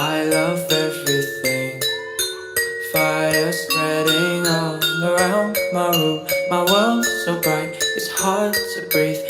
I love everything. Fire spreading all around my room. My world's so bright, it's hard to breathe.